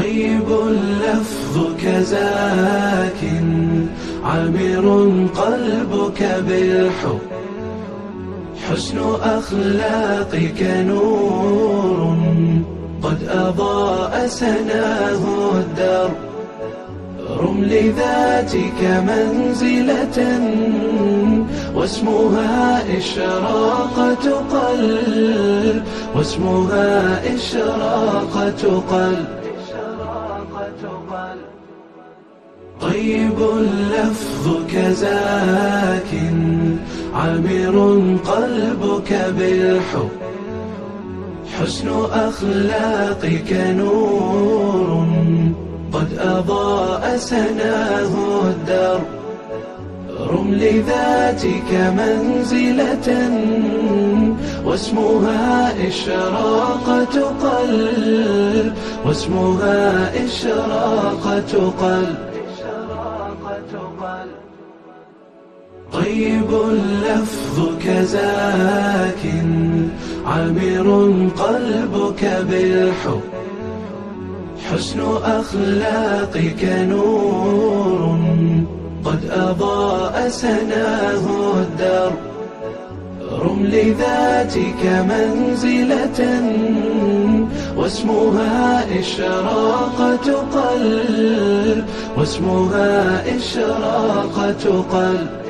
طيب اللفظ كزاك عامر قلبك بالحب، حسن أخلاقك نور قد أضاء سناه الدرب. رم لذاتك منزلة واسمها إشراقة قلب، واسمها إشراقة قلب. طيب اللفظ كزاك عامر قلبك بالحب، حسن أخلاقك نور قد أضاء سناه الدرب. رم لذاتك منزلة واسمها إشراقة قلب، واسمها إشراقة قلب. طيب اللفظ كزاك عامر قلبك بالحب، حسن أخلاقك نور قد أضاء سناه الدرب. رم لذاتك منزلة واسمها إشراقة قلب، واسمها إشراقة قلب.